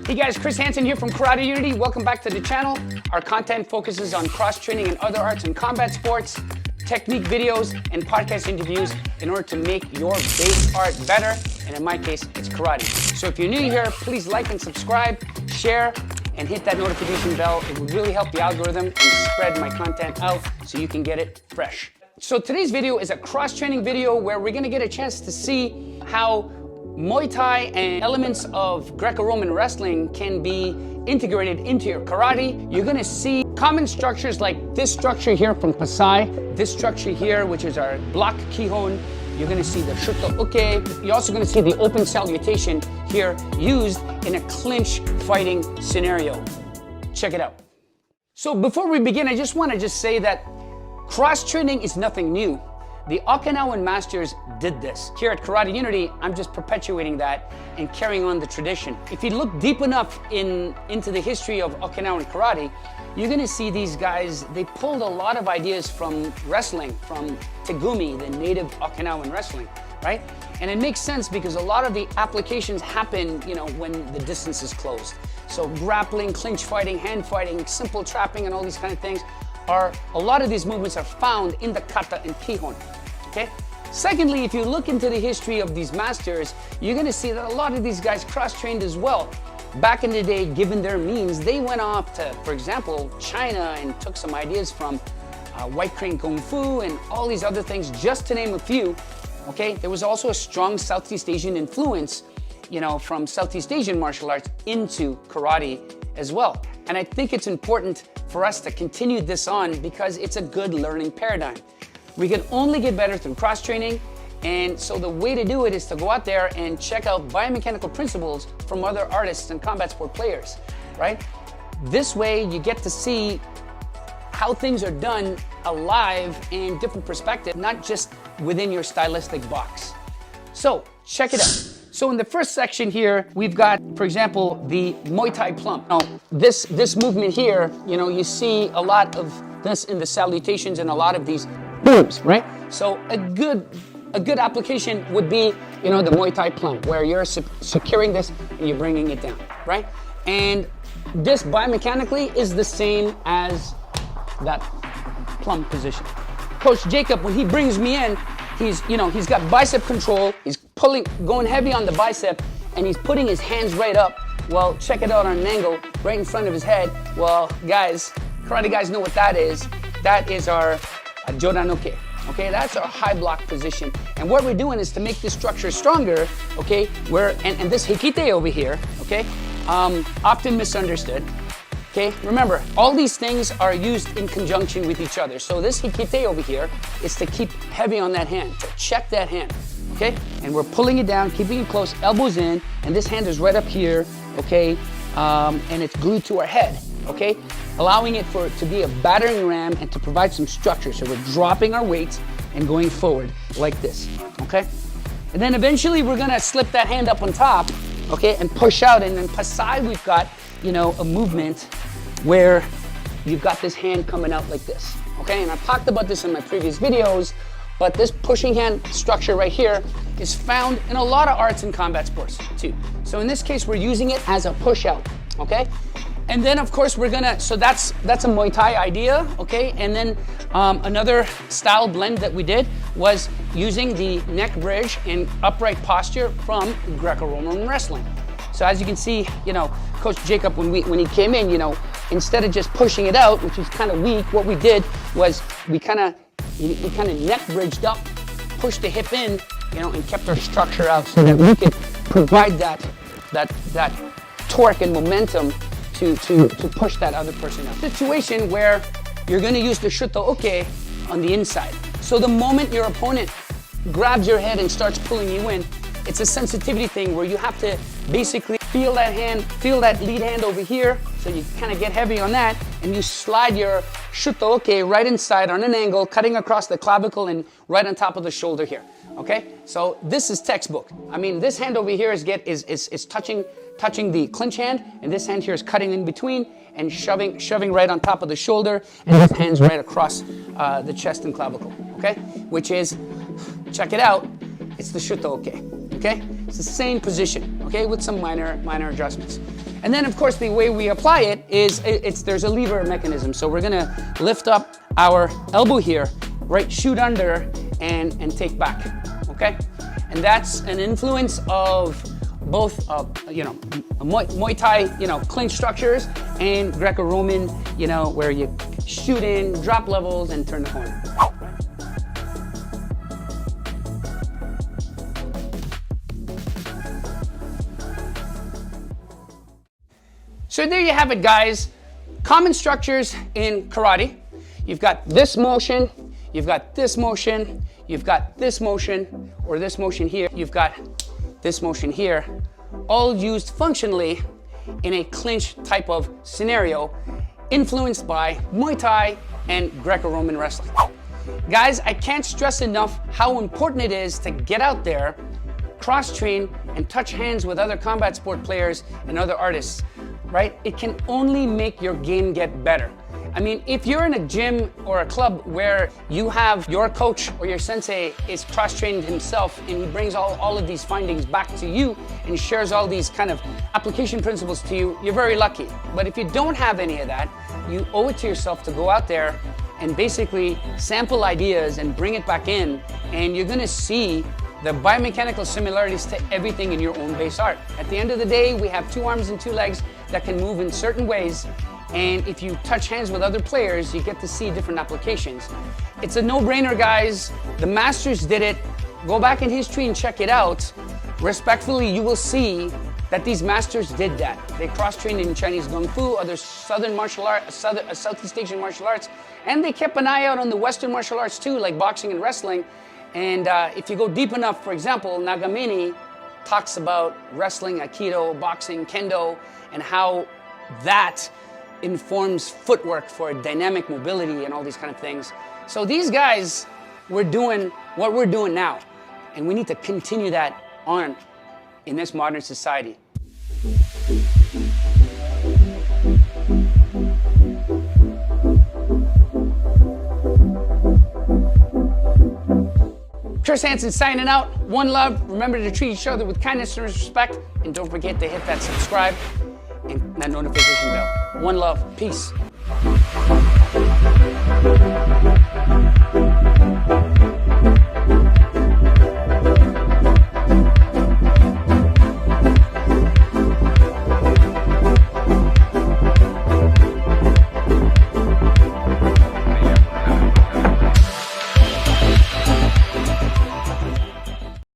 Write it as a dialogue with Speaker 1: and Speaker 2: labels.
Speaker 1: Hey guys, Chris Hansen here from Karate Unity. Welcome back to the channel. Our content focuses on cross-training and other arts and combat sports, technique videos, and podcast interviews in order to make your base art better. And in my case, it's karate. So if you're new here, please like and subscribe, share, and hit that notification bell. It would really help the algorithm and spread my content out so you can get it fresh. So today's video is a cross-training video where we're gonna get a chance to see how Muay Thai and elements of Greco-Roman wrestling can be integrated into your karate. You're gonna see common structures like this structure here from Passai, this structure here, which is our block Kihon. You're gonna see the Shuto Uke. You're also gonna see the open salutation here used in a clinch fighting scenario. Check it out. So before we begin, I just wanna say that cross-training is nothing new. The Okinawan masters did this. Here at Karate Unity, I'm just perpetuating that and carrying on the tradition. If you look deep enough into the history of Okinawan karate, you're gonna see these guys, they pulled a lot of ideas from wrestling, from Tegumi, the native Okinawan wrestling, right? And it makes sense because a lot of the applications happen, when the distance is closed. So grappling, clinch fighting, hand fighting, simple trapping, and all these kind of things a lot of these movements are found in the kata and kihon, okay? Secondly, if you look into the history of these masters, you're gonna see that a lot of these guys cross-trained as well. Back in the day, given their means, they went off to, for example, China and took some ideas from White Crane Kung Fu and all these other things, just to name a few, okay? There was also a strong Southeast Asian influence, from Southeast Asian martial arts into karate as well. And I think it's important for us to continue this on because it's a good learning paradigm. We can only get better through cross-training, and so the way to do it is to go out there and check out biomechanical principles from other artists and combat sport players, right? This way you get to see how things are done alive in different perspectives, not just within your stylistic box. So check it out. So in the first section here, we've got, for example, the Muay Thai plump. Now, this movement here, you see a lot of this in the salutations and a lot of these booms, right? So a good application would be, the Muay Thai plump, where you're securing this and you're bringing it down, right? And this biomechanically is the same as that plump position. Coach Jakub, when he brings me in, he's got bicep control, he's going heavy on the bicep, and he's putting his hands right up. Well, check it out on an angle, right in front of his head. Well, guys, karate guys know what that is. That is our Jodan Uke, okay? That's our high block position. And what we're doing is to make this structure stronger, okay? And this hikite over here, okay? Often misunderstood. Okay, remember, all these things are used in conjunction with each other. So this hikite over here is to keep heavy on that hand, to check that hand, okay? And we're pulling it down, keeping it close, elbows in, and this hand is right up here, okay? And it's glued to our head, okay? Allowing it to be a battering ram and to provide some structure. So we're dropping our weight and going forward like this, okay? And then eventually we're gonna slip that hand up on top, okay? And push out, and then Passai, we've got, a movement where you've got this hand coming out like this, okay? And I've talked about this in my previous videos, but this pushing hand structure right here is found in a lot of arts and combat sports too. So in this case, we're using it as a push out, okay? And then of course so that's a Muay Thai idea, okay? And then another style blend that we did was using the neck bridge and upright posture from Greco-Roman wrestling. So as you can see, Coach Jakub, when he came in, instead of just pushing it out, which was kind of weak, what we did was we kind of neck bridged up, pushed the hip in, and kept our structure out so that we could provide that torque and momentum to push that other person out. Situation where you're going to use the Shuto Uke on the inside. So the moment your opponent grabs your head and starts pulling you in, it's a sensitivity thing where you have to basically feel that lead hand over here, so you kind of get heavy on that, and you slide your Shuto Uke right inside on an angle, cutting across the clavicle and right on top of the shoulder here, okay? So this is textbook. I mean, this hand over here is touching the clinch hand, and this hand here is cutting in between and shoving right on top of the shoulder, and this hand's right across the chest and clavicle, okay? Which is, check it out, it's the Shuto Uke. Okay, it's the same position, okay, with some minor adjustments. And then of course the way we apply it is there's a lever mechanism. So we're gonna lift up our elbow here, right, shoot under and take back, okay? And that's an influence of both, Muay Thai, clinch structures and Greco-Roman, where you shoot in, drop levels, and turn the corner. So there you have it, guys. Common structures in karate. You've got this motion, you've got this motion, you've got this motion, or this motion here, you've got this motion here, all used functionally in a clinch type of scenario, influenced by Muay Thai and Greco-Roman wrestling. Guys, I can't stress enough how important it is to get out there, cross-train, and touch hands with other combat sport players and other artists, right? It can only make your game get better. I mean, if you're in a gym or a club where you have your coach or your sensei is cross-trained himself and he brings all of these findings back to you and shares all these kind of application principles to you, you're very lucky. But if you don't have any of that, you owe it to yourself to go out there and basically sample ideas and bring it back in, and you're gonna see the biomechanical similarities to everything in your own base art. At the end of the day, we have 2 arms and 2 legs that can move in certain ways, and if you touch hands with other players, you get to see different applications. It's a no-brainer, guys. The masters did it. Go back in history and check it out. Respectfully, you will see that these masters did that. They cross-trained in Chinese Kung Fu, other Southern martial arts, Southeast Asian martial arts, and they kept an eye out on the Western martial arts too, like boxing and wrestling. And if you go deep enough, for example, Nagamine talks about wrestling, Aikido, boxing, Kendo, and how that informs footwork for dynamic mobility and all these kind of things. So these guys were doing what we're doing now, and we need to continue that on in this modern society. Chris Hansen signing out. One love. Remember to treat each other with kindness and respect. And don't forget to hit that subscribe and that notification bell. One love. Peace.